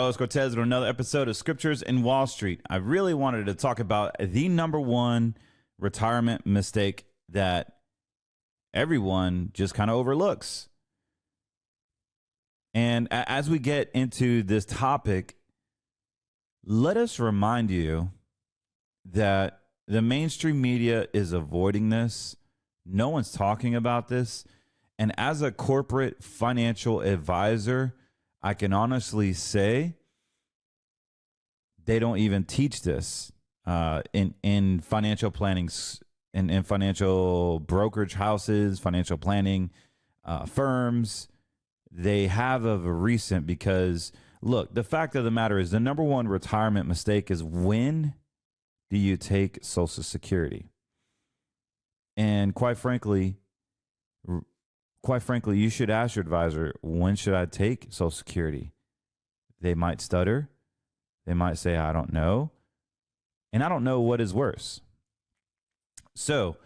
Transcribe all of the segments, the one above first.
Carlos Cortez with another episode of Scriptures and Wallstreet. I really wanted to talk about the number one retirement mistake that everyone just kind of overlooks. And as we get into this topic, let us remind you that the mainstream media is avoiding this. No one's talking about this. And as a corporate financial advisor, I can honestly say they don't even teach this in financial planning, in financial brokerage houses, financial planning firms. They have of a recent because, look, the fact of the matter is the number one retirement mistake is when do you take Social Security? And quite frankly, you should ask your advisor, when should I take Social Security? They might stutter. They might say, I don't know. And I don't know what is worse. So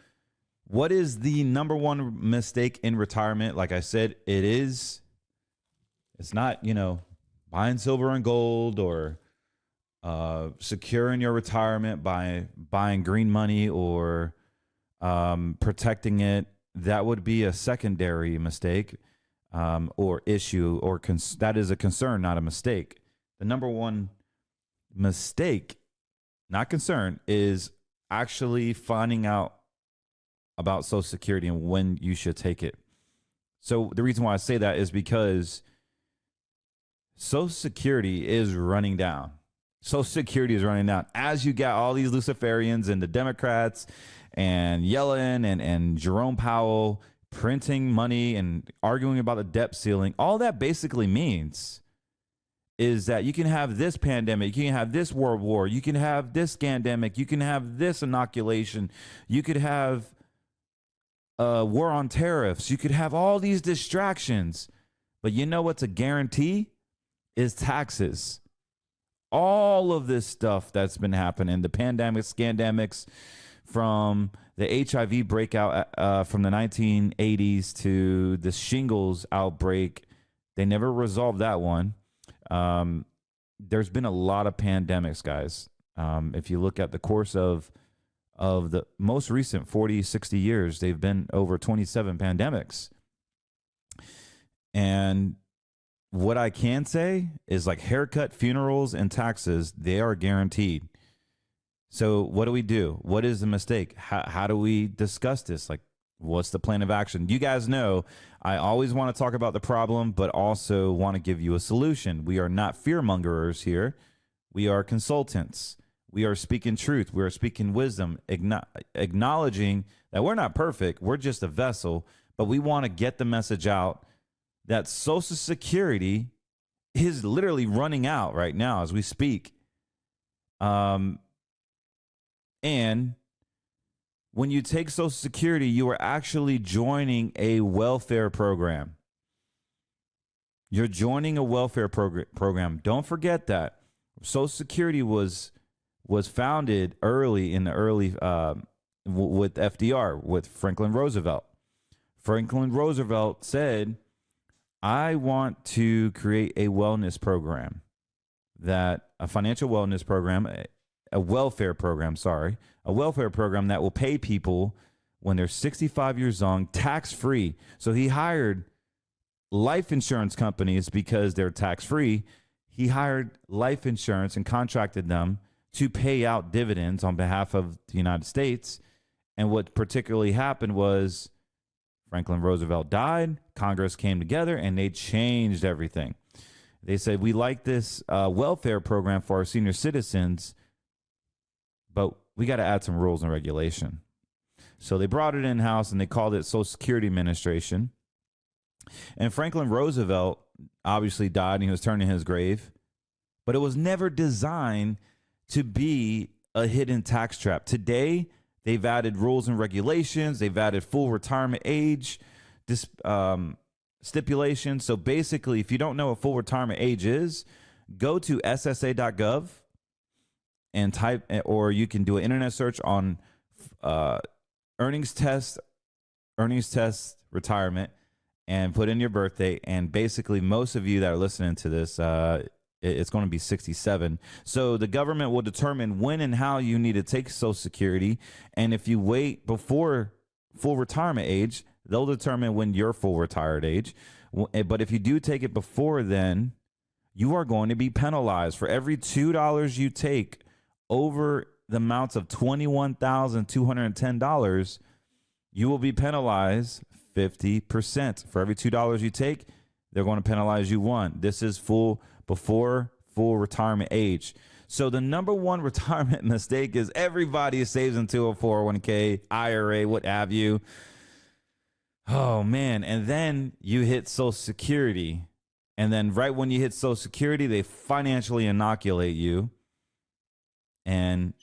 what is the number one mistake in retirement? Like I said, it's not, buying silver and gold or securing your retirement by buying green money or protecting it. That would be a secondary mistake or issue, or that is a concern, not a mistake. The number one mistake, not concern, is actually finding out about Social Security and when you should take it. So the reason why I say that is because Social Security is running down. Social Security is running down. As you get all these Luciferians and the Democrats and Yellen and Jerome Powell printing money and arguing about the debt ceiling, all that basically means is that you can have this pandemic, you can have this world war, you can have this scandemic, you can have this inoculation, you could have a war on tariffs, you could have all these distractions. But you know what's a guarantee? Is taxes. All of this stuff that's been happening, the pandemics, scandemics, from the HIV breakout from the 1980s to the shingles outbreak, they never resolved that one. There's been a lot of pandemics, guys. If you look at the course of the most recent 40, 60 years, they've been over 27 pandemics. And what I can say is, like, haircut, funerals, and taxes, they are guaranteed. So what do we do? What is the mistake? How do we discuss this? Like, what's the plan of action? You guys know I always want to talk about the problem, but also want to give you a solution. We are not fearmongers here. We are consultants. We are speaking truth. We are speaking wisdom, acknowledging that we're not perfect. We're just a vessel, but we want to get the message out that Social Security is literally running out right now as we speak. And when you take Social Security, you are actually joining a welfare program. You're joining a welfare program. Don't forget that. Social Security was founded early with FDR, with Franklin Roosevelt. Franklin Roosevelt said, I want to create a wellness program, a financial wellness program, a welfare program that will pay people when they're 65 years young, tax-free. So he hired life insurance companies because they're tax-free. He hired life insurance and contracted them to pay out dividends on behalf of the United States. And what particularly happened was Franklin Roosevelt died, Congress came together, and they changed everything. They said, we like this welfare program for our senior citizens, but we got to add some rules and regulation. So they brought it in-house, and they called it Social Security Administration. And Franklin Roosevelt obviously died, and he was turning his grave, but it was never designed to be a hidden tax trap. Today, they've added rules and regulations. They've added full retirement age stipulations. So basically, if you don't know what full retirement age is, go to ssa.gov and type, or you can do an internet search on earnings test retirement and put in your birthday. And basically, most of you that are listening to this, it's going to be 67. So the government will determine when and how you need to take Social Security. And if you wait before full retirement age, they'll determine when you're full retired age. But if you do take it before then, you are going to be penalized. For every $2 you take over the amounts of $21,210, you will be penalized 50%. For every $2 you take, they're going to penalize you $1. This is before full retirement age. So the number one retirement mistake is everybody saves into a 401k, IRA, what have you. Oh, man. And then you hit Social Security. And then right when you hit Social Security, they financially inoculate you. And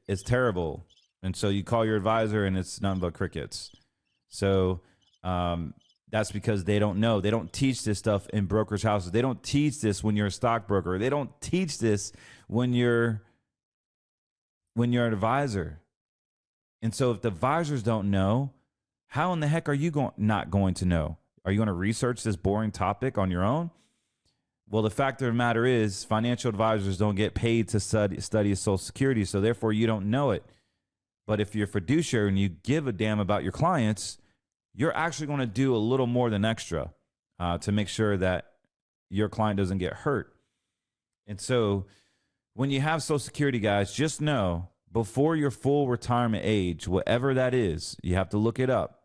it's terrible. And so you call your advisor and it's nothing but crickets. So that's because they don't know. They don't teach this stuff in brokerage houses. They don't teach this when you're a stockbroker. They don't teach this when you're an advisor. And so if the advisors don't know, how in the heck are you not going to know? Are you going to research this boring topic on your own? Well, the fact of the matter is financial advisors don't get paid to study Social Security, so therefore you don't know it. But if you're a fiduciary and you give a damn about your clients, you're actually going to do a little more than extra to make sure that your client doesn't get hurt. And so when you have Social Security, guys, just know before your full retirement age, whatever that is, you have to look it up.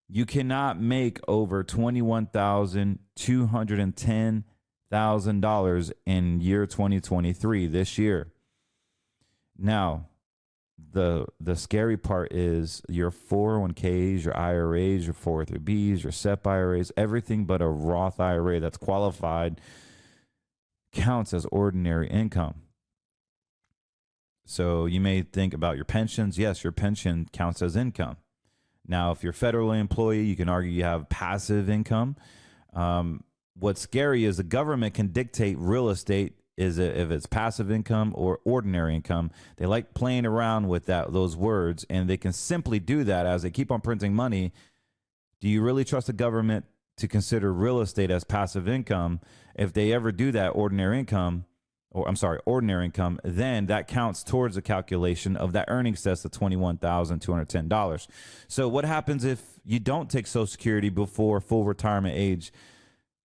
You cannot make over $21,210,000 in year 2023, this year. Now, the scary part is your 401ks, your IRAs, your 403bs, your SEP IRAs, everything but a Roth IRA that's qualified counts as ordinary income. So you may think about your pensions. Yes, your pension counts as income. Now, if you're a federal employee, you can argue you have passive income. What's scary is the government can dictate real estate if it's passive income or ordinary income. They like playing around with those words, and they can simply do that as they keep on printing money. Do you really trust the government to consider real estate as passive income? If they ever do that, ordinary income, then that counts towards the calculation of that earnings test of $21,210. So what happens if you don't take Social Security before full retirement age?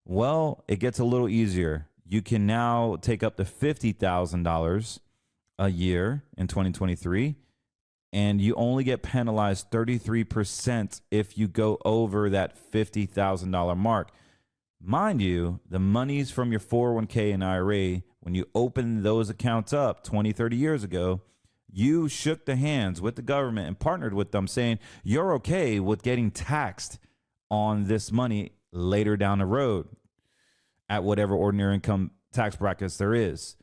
Well, it gets a little easier. You can now take up to $50,000 a year in 2023, and you only get penalized 33% if you go over that $50,000 mark. Mind you, the monies from your 401k and IRA, when you open those accounts up 20, 30 years ago, you shook the hands with the government and partnered with them saying you're okay with getting taxed on this money later down the road at whatever ordinary income tax brackets there is.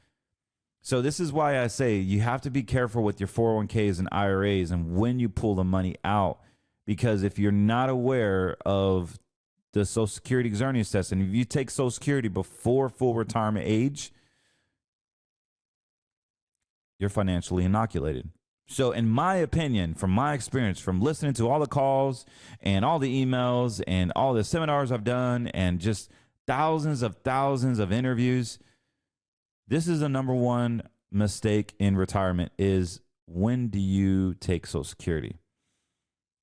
So this is why I say you have to be careful with your 401ks and IRAs and when you pull the money out, because if you're not aware of the Social Security earnings test, and if you take Social Security before full retirement age, you're financially inoculated. So in my opinion, from my experience, from listening to all the calls and all the emails and all the seminars I've done and just thousands of interviews, this is the number one mistake in retirement is when do you take Social Security?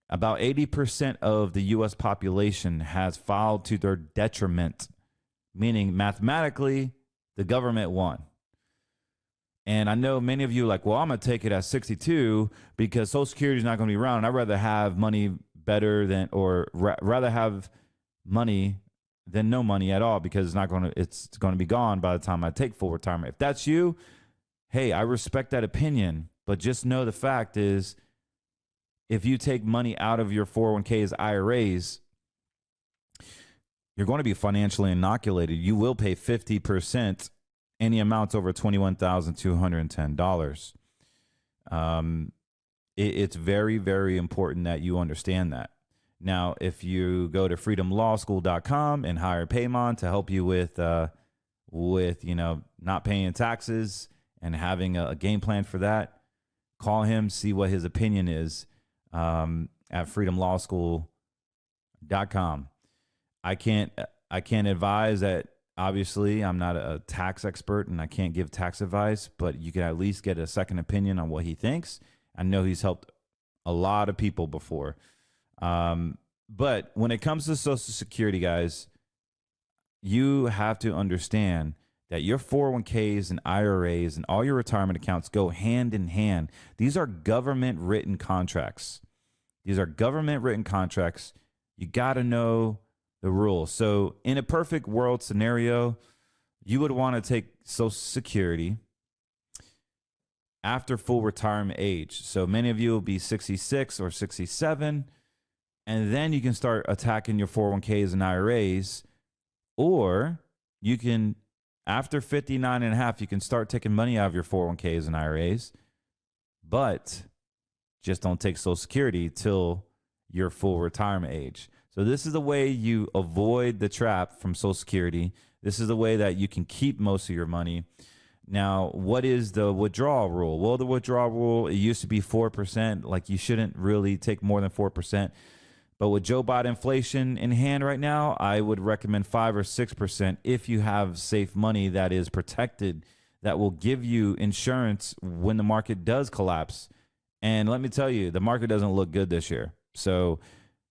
About 80% of the U.S. population has filed to their detriment, meaning mathematically the government won. And I know many of you are like, well, I'm going to take it at 62 because Social Security is not going to be around. And I'd rather have money rather have money than no money at all because it's going to be gone by the time I take full retirement. If that's you, hey, I respect that opinion, but just know the fact is if you take money out of your 401ks, IRAs, you're going to be financially inoculated. You will pay 50% any amounts over $21,210. It's very, very important that you understand that. Now, if you go to freedomlawschool.com and hire Paymon to help you with not paying taxes and having a game plan for that, call him, see what his opinion is at freedomlawschool.com. I can't advise that Obviously, I'm not a tax expert and I can't give tax advice, but you can at least get a second opinion on what he thinks. I know he's helped a lot of people before. But when it comes to Social Security, guys, you have to understand that your 401ks and IRAs and all your retirement accounts go hand in hand. These are government written contracts. You got to know the rules. So in a perfect world scenario, you would want to take Social Security after full retirement age. So many of you will be 66 or 67, and then you can start attacking your 401ks and IRAs, or you can, after 59 and a half, you can start taking money out of your 401ks and IRAs, but just don't take Social Security till your full retirement age. So this is the way you avoid the trap from Social Security. This is the way that you can keep most of your money. Now, what is the withdrawal rule? Well, the withdrawal rule, it used to be 4%. Like, you shouldn't really take more than 4%. But with Joe Biden inflation in hand right now, I would recommend 5 or 6% if you have safe money that is protected, that will give you insurance when the market does collapse. And let me tell you, the market doesn't look good this year. So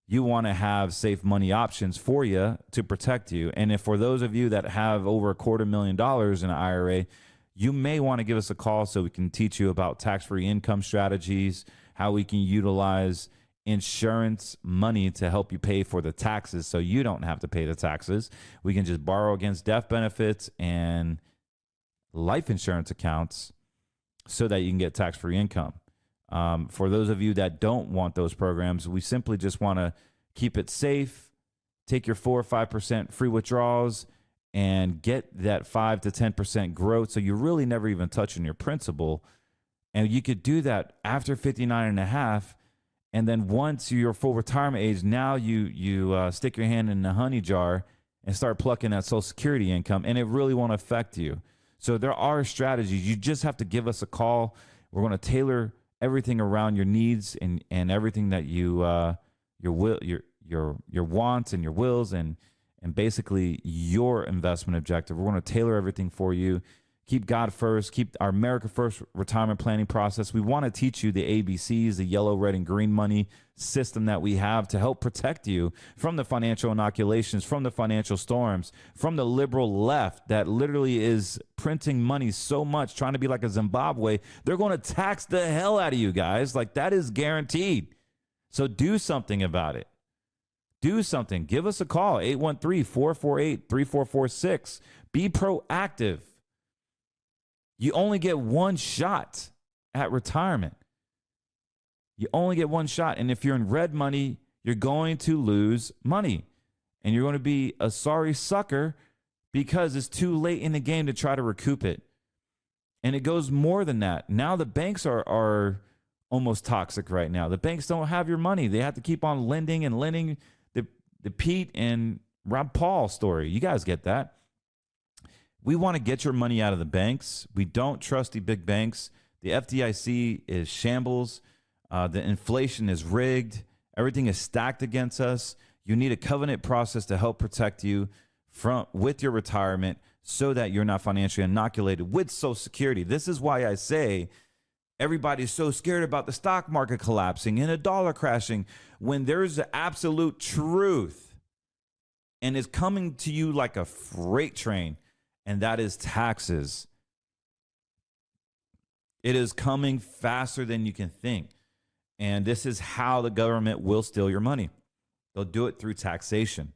you want to have safe money options for you to protect you. And if for those of you that have over $250,000 in an IRA, you may want to give us a call so we can teach you about tax-free income strategies, how we can utilize insurance money to help you pay for the taxes so you don't have to pay the taxes. We can just borrow against death benefits and life insurance accounts so that you can get tax-free income. For those of you that don't want those programs, we simply just want to keep it safe, take your 4 or 5% free withdrawals, and get that 5 to 10% growth. So you're really never even touching your principal. And you could do that after 59 and a half. And then once you're full retirement age, now you stick your hand in the honey jar and start plucking that Social Security income, and it really won't affect you. So there are strategies. You just have to give us a call. We're going to tailor everything around your needs and everything that your wants and your wills and basically your investment objective. We're going to tailor everything for you. Keep God first. Keep our America First retirement planning process. We want to teach you the ABCs, the yellow, red, and green money system that we have to help protect you from the financial inoculations, from the financial storms, from the liberal left that literally is printing money so much, trying to be like a Zimbabwe. They're going to tax the hell out of you guys. Like, that is guaranteed. So do something about it. Do something. Give us a call, 813-448-3446. Be proactive. You only get one shot at retirement. You only get one shot. And if you're in red money, you're going to lose money. And you're going to be a sorry sucker because it's too late in the game to try to recoup it. And it goes more than that. Now the banks are almost toxic right now. The banks don't have your money. They have to keep on lending and lending. The Pete and Rob Paul story. You guys get that. We want to get your money out of the banks. We don't trust the big banks. The FDIC is shambles. The inflation is rigged. Everything is stacked against us. You need a covenant process to help protect you with your retirement so that you're not financially inoculated with Social Security. This is why I say everybody's so scared about the stock market collapsing and a dollar crashing when there's the absolute truth and it's coming to you like a freight train. And that is taxes. It is coming faster than you can think. And this is how the government will steal your money. They'll do it through taxation,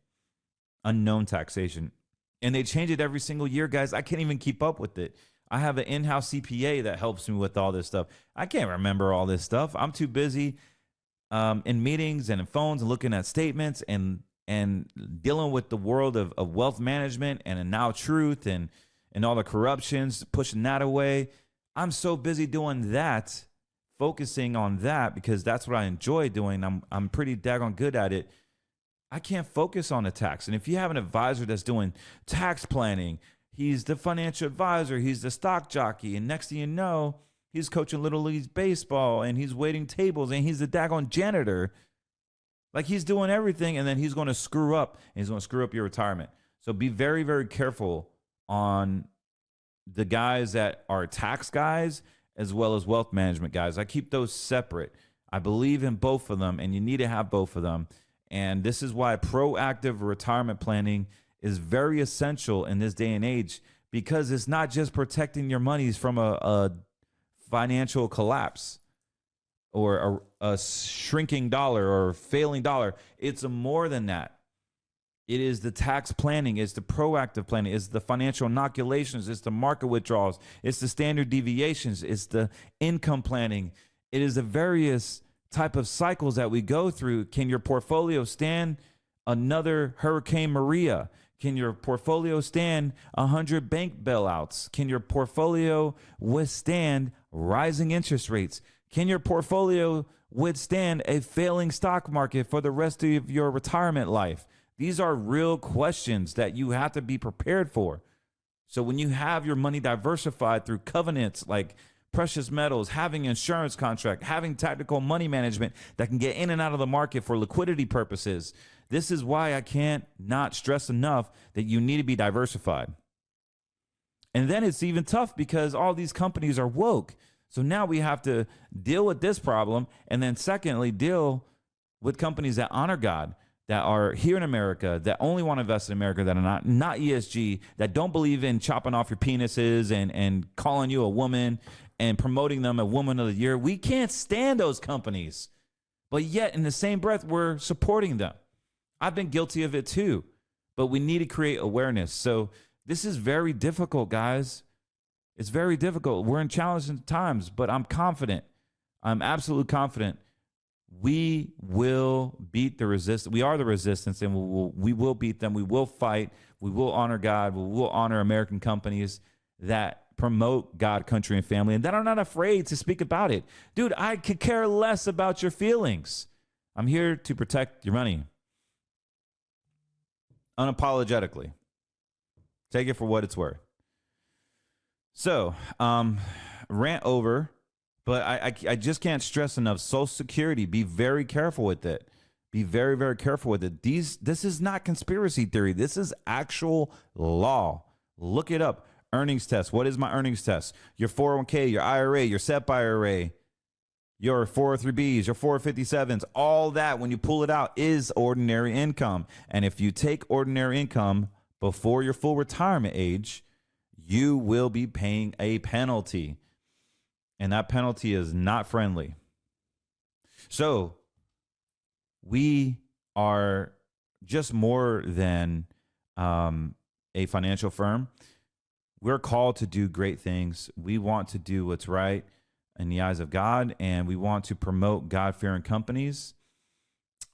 unknown taxation. And they change it every single year, guys. I can't even keep up with it. I have an in-house CPA that helps me with all this stuff. I can't remember all this stuff. I'm too busy in meetings and in phones and looking at statements and dealing with the world of wealth management and now truth and all the corruptions, pushing that away. I'm so busy doing that, focusing on that because that's what I enjoy doing. I'm pretty daggone good at it. I can't focus on the tax. And if you have an advisor that's doing tax planning, he's the financial advisor, he's the stock jockey, and next thing you know, he's coaching Little League baseball and he's waiting tables and he's the daggone janitor. Like, he's doing everything, and then he's going to screw up, and he's going to screw up your retirement. So be very, very careful on the guys that are tax guys as well as wealth management guys. I keep those separate. I believe in both of them, and you need to have both of them. And this is why proactive retirement planning is very essential in this day and age, because it's not just protecting your monies from a financial collapse or a shrinking dollar or failing dollar. It's more than that. It is the tax planning, it's the proactive planning, it's the financial inoculations, it's the market withdrawals, it's the standard deviations, it's the income planning. It is the various type of cycles that we go through. Can your portfolio stand another Hurricane Maria? Can your portfolio stand 100 bank bailouts? Can your portfolio withstand rising interest rates? Can your portfolio withstand a failing stock market for the rest of your retirement life? These are real questions that you have to be prepared for. So when you have your money diversified through covenants like precious metals, having insurance contract, having tactical money management that can get in and out of the market for liquidity purposes, this is why I can't not stress enough that you need to be diversified. And then it's even tough because all these companies are woke. So now we have to deal with this problem. And then secondly, deal with companies that honor God, that are here in America, that only want to invest in America, that are not ESG, that don't believe in chopping off your penises and calling you a woman and promoting them a woman of the year. We can't stand those companies. But yet, in the same breath, we're supporting them. I've been guilty of it too. But we need to create awareness. So this is very difficult, guys. It's very difficult. We're in challenging times, but I'm confident. I'm absolutely confident. We will beat the resistance. We are the resistance, and we will beat them. We will fight. We will honor God. We will honor American companies that promote God, country, and family, and that are not afraid to speak about it. Dude, I could care less about your feelings. I'm here to protect your money. Unapologetically. Take it for what it's worth. So, rant over. But I just can't stress enough, Social Security, be very careful with it. Be very, very careful with it. This is not conspiracy theory. This is actual law. Look it up. Earnings test. What is my earnings test? Your 401k, your IRA, your SEP IRA, your 403Bs, your 457s, all that, when you pull it out, is ordinary income. And if you take ordinary income before your full retirement age, you will be paying a penalty. And that penalty is not friendly. So we are just more than a financial firm. We're called to do great things. We want to do what's right in the eyes of God, and we want to promote God-fearing companies.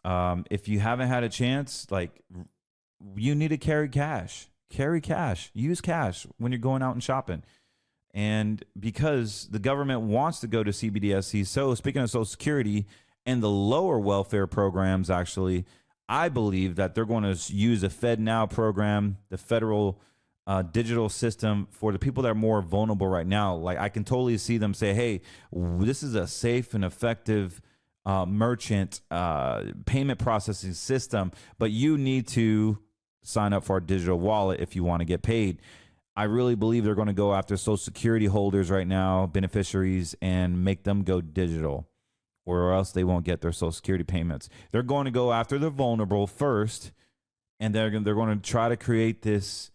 If you haven't had a chance, like, you need to carry cash. Carry cash. Use cash when you're going out and shopping. And because the government wants to go to CBDSC, so speaking of Social Security and the lower welfare programs, actually, I believe that they're going to use a FedNow program, the federal digital system, for the people that are more vulnerable right now. Like, I can totally see them say, hey, this is a safe and effective merchant payment processing system, but you need to sign up for our digital wallet if you want to get paid. I really believe they're going to go after Social Security holders right now, beneficiaries, and make them go digital, or else they won't get their Social Security payments. They're going to go after the vulnerable first, and they're going to try to create this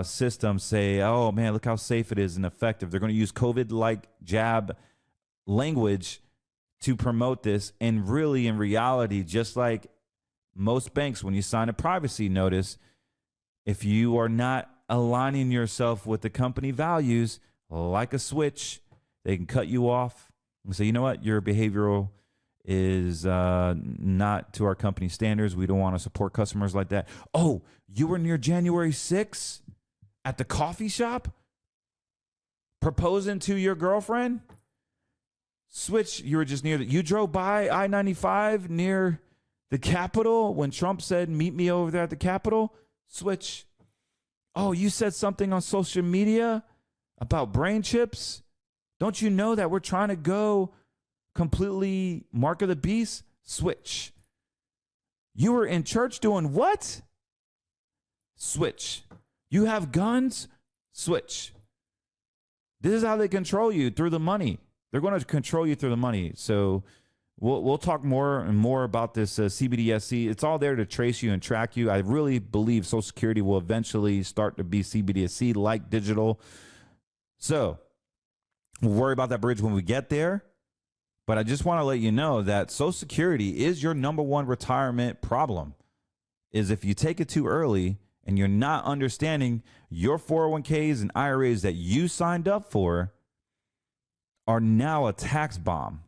system, say, oh, man, look how safe it is and effective. They're going to use COVID-like jab language to promote this. And really, in reality, just like most banks, when you sign a privacy notice, if you are not aligning yourself with the company values, like a switch, they can cut you off and say, you know what, your behavioral is not to our company standards. We don't want to support customers like that. Oh, you were near January 6th at the coffee shop proposing to your girlfriend? Switch, you were just near you drove by I-95 near the Capitol when Trump said, meet me over there at the Capitol? Switch. Oh, you said something on social media about brain chips? Don't you know that we're trying to go completely mark of the beast? Switch. You were in church doing what? Switch. You have guns? Switch. This is how they control you, through the money. They're going to control you through the money. So we'll talk more and more about this CBDC. It's all there to trace you and track you. I really believe Social Security will eventually start to be CBDC like digital. So we'll worry about that bridge when we get there. But I just want to let you know that Social Security is your number one retirement problem. Is if you take it too early and you're not understanding your 401ks and IRAs that you signed up for are now a tax bomb.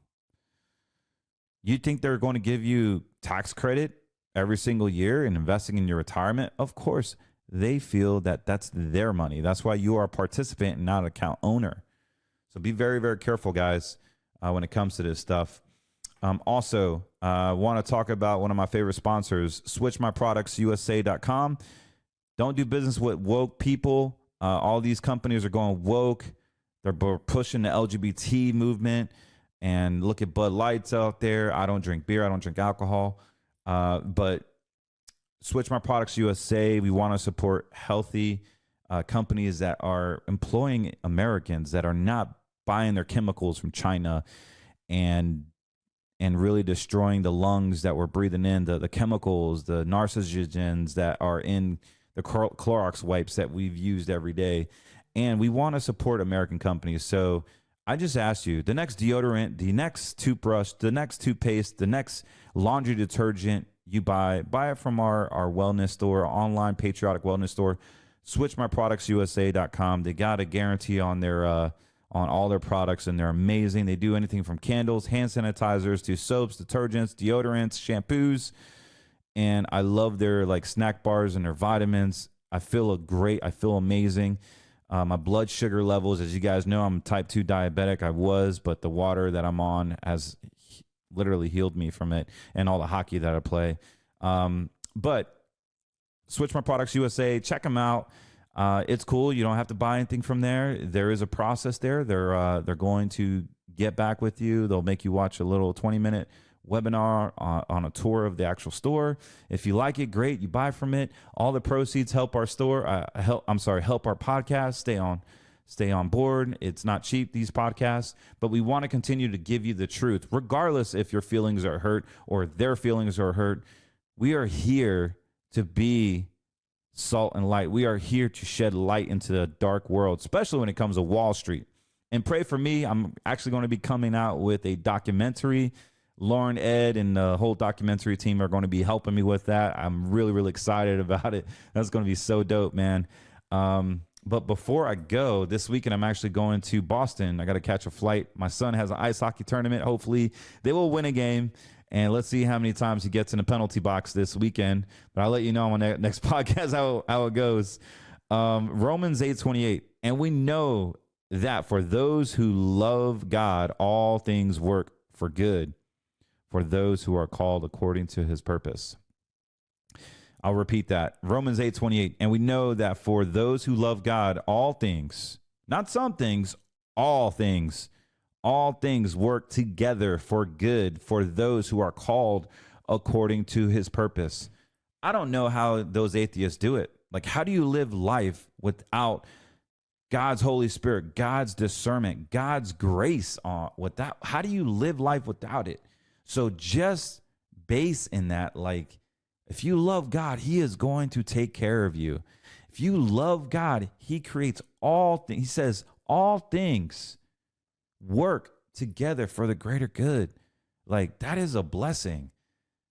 You think they're going to give you tax credit every single year in investing in your retirement? Of course, they feel that that's their money. That's why you are a participant and not an account owner. So be very, very careful, guys, when it comes to this stuff. Also, want to talk about one of my favorite sponsors, switchmyproductsusa.com. Don't do business with woke people. All these companies are going woke. They're pushing the LGBT movement. And look at Bud Lights out there. I don't drink beer. I don't drink alcohol. But Switch My Products USA, we want to support healthy companies that are employing Americans, that are not buying their chemicals from China and really destroying the lungs that we're breathing in, the chemicals, the narcogens that are in the Clorox wipes that we've used every day. And we want to support American companies. So I just asked you, the next deodorant, the next toothbrush, the next toothpaste, the next laundry detergent you buy it from our wellness store, online patriotic wellness store, switchmyproductsusa.com. They got a guarantee on their on all their products, and they're amazing. They do anything from candles, hand sanitizers, to soaps, detergents, deodorants, shampoos. And I love their like snack bars and their vitamins. I feel great. I feel amazing. My blood sugar levels, as you guys know, I'm type 2 diabetic. I was, but the water that I'm on has literally healed me from it, and all the hockey that I play. But Switch My Products USA, check them out. It's cool. You don't have to buy anything from there. There is a process there. They're going to get back with you. They'll make you watch a little 20-minute webinar on a tour of the actual store. If you like it, great. You buy from it. All the proceeds help our store. Help our podcast stay on board. It's not cheap, these podcasts, but we want to continue to give you the truth, regardless if your feelings are hurt or their feelings are hurt. We are here to be salt and light. We are here to shed light into the dark world, especially when it comes to Wall Street. And pray for me. I'm actually going to be coming out with a documentary. Lauren, Ed, and the whole documentary team are going to be helping me with that. I'm really, really excited about it. That's going to be so dope, man. But before I go, this weekend, I'm actually going to Boston. I got to catch a flight. My son has an ice hockey tournament. Hopefully, they will win a game. And let's see how many times he gets in a penalty box this weekend. But I'll let you know on the next podcast how it goes. Romans 8:28. And we know that for those who love God, all things work for good, for those who are called according to his purpose. I'll repeat that. Romans 8:28. And we know that for those who love God, all things, not some things, all things work together for good for those who are called according to his purpose. I don't know how those atheists do it. Like, how do you live life without God's Holy Spirit, God's discernment, God's grace without? How do you live life without it? So just base in that, like, if you love God, he is going to take care of you. If you love God, he creates all things. He says all things work together for the greater good. Like, that is a blessing.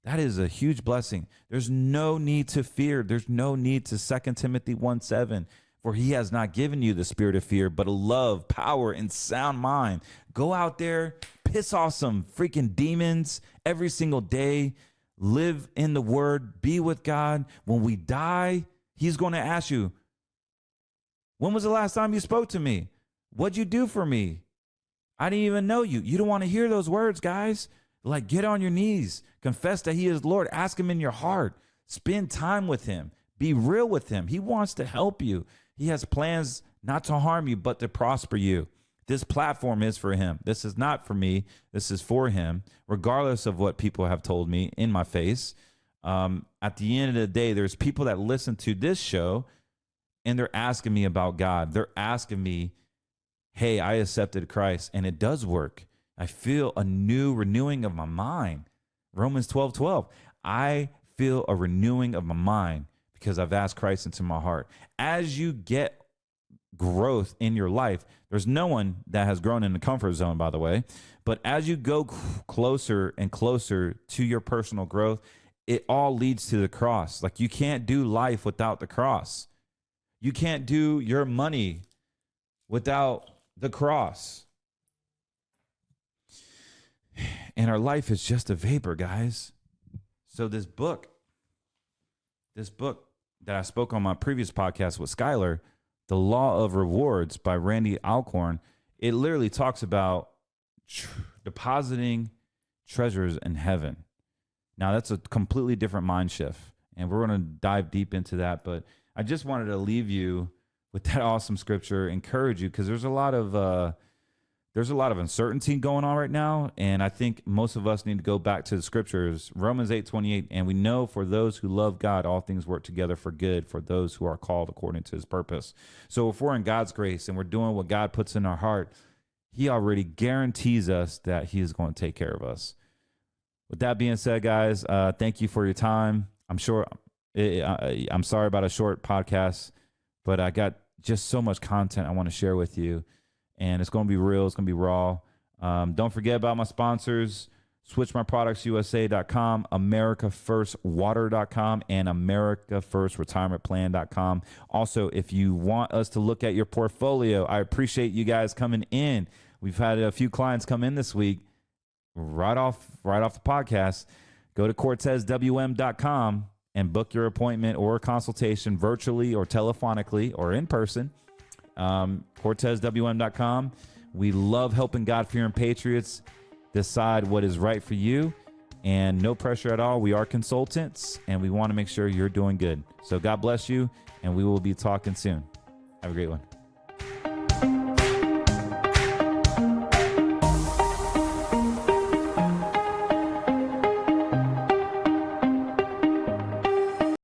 That is a huge blessing. There's no need to fear. There's no need to 2 Timothy 1:7. For he has not given you the spirit of fear, but a love, power, and sound mind. Go out there, piss off some freaking demons every single day. Live in the word. Be with God. When we die, he's going to ask you, when was the last time you spoke to me? What'd you do for me? I didn't even know you. You don't want to hear those words, guys. Like, get on your knees. Confess that he is Lord. Ask him in your heart. Spend time with him. Be real with him. He wants to help you. He has plans not to harm you, but to prosper you. This platform is for him. This is not for me. This is for him, regardless of what people have told me in my face. At the end of the day, there's people that listen to this show and they're asking me about God. They're asking me, hey, I accepted Christ and it does work. I feel a new renewing of my mind. Romans 12:12. I feel a renewing of my mind because I've asked Christ into my heart. As you get growth in your life, there's no one that has grown in the comfort zone, by the way. But as you go closer and closer to your personal growth, it all leads to the cross. Like, you can't do life without the cross. You can't do your money without the cross. And our life is just a vapor, guys. So this book that I spoke on my previous podcast with Skylar, The Law of Rewards by Randy Alcorn, it literally talks about depositing treasures in heaven. Now, that's a completely different mind shift, and we're going to dive deep into that. But I just wanted to leave you with that awesome scripture, encourage you, because there's a lot of uncertainty going on right now, and I think most of us need to go back to the scriptures, Romans 8:28, and we know for those who love God, all things work together for good for those who are called according to his purpose. So if we're in God's grace and we're doing what God puts in our heart, he already guarantees us that he is going to take care of us. With that being said, guys, thank you for your time. I'm sorry about a short podcast, but I got just so much content I want to share with you. And it's going to be real. It's going to be raw. Don't forget about my sponsors, switchmyproductsusa.com, americafirstwater.com, and americafirstretirementplan.com. Also, if you want us to look at your portfolio, I appreciate you guys coming in. We've had a few clients come in this week right off the podcast. Go to cortezwm.com and book your appointment or consultation virtually or telephonically or in person. cortezwm.com. We love helping God-fearing patriots decide what is right for you, and no pressure at all. We are consultants, and we want to make sure you're doing good. So God bless you, and we will be talking soon. Have a great one.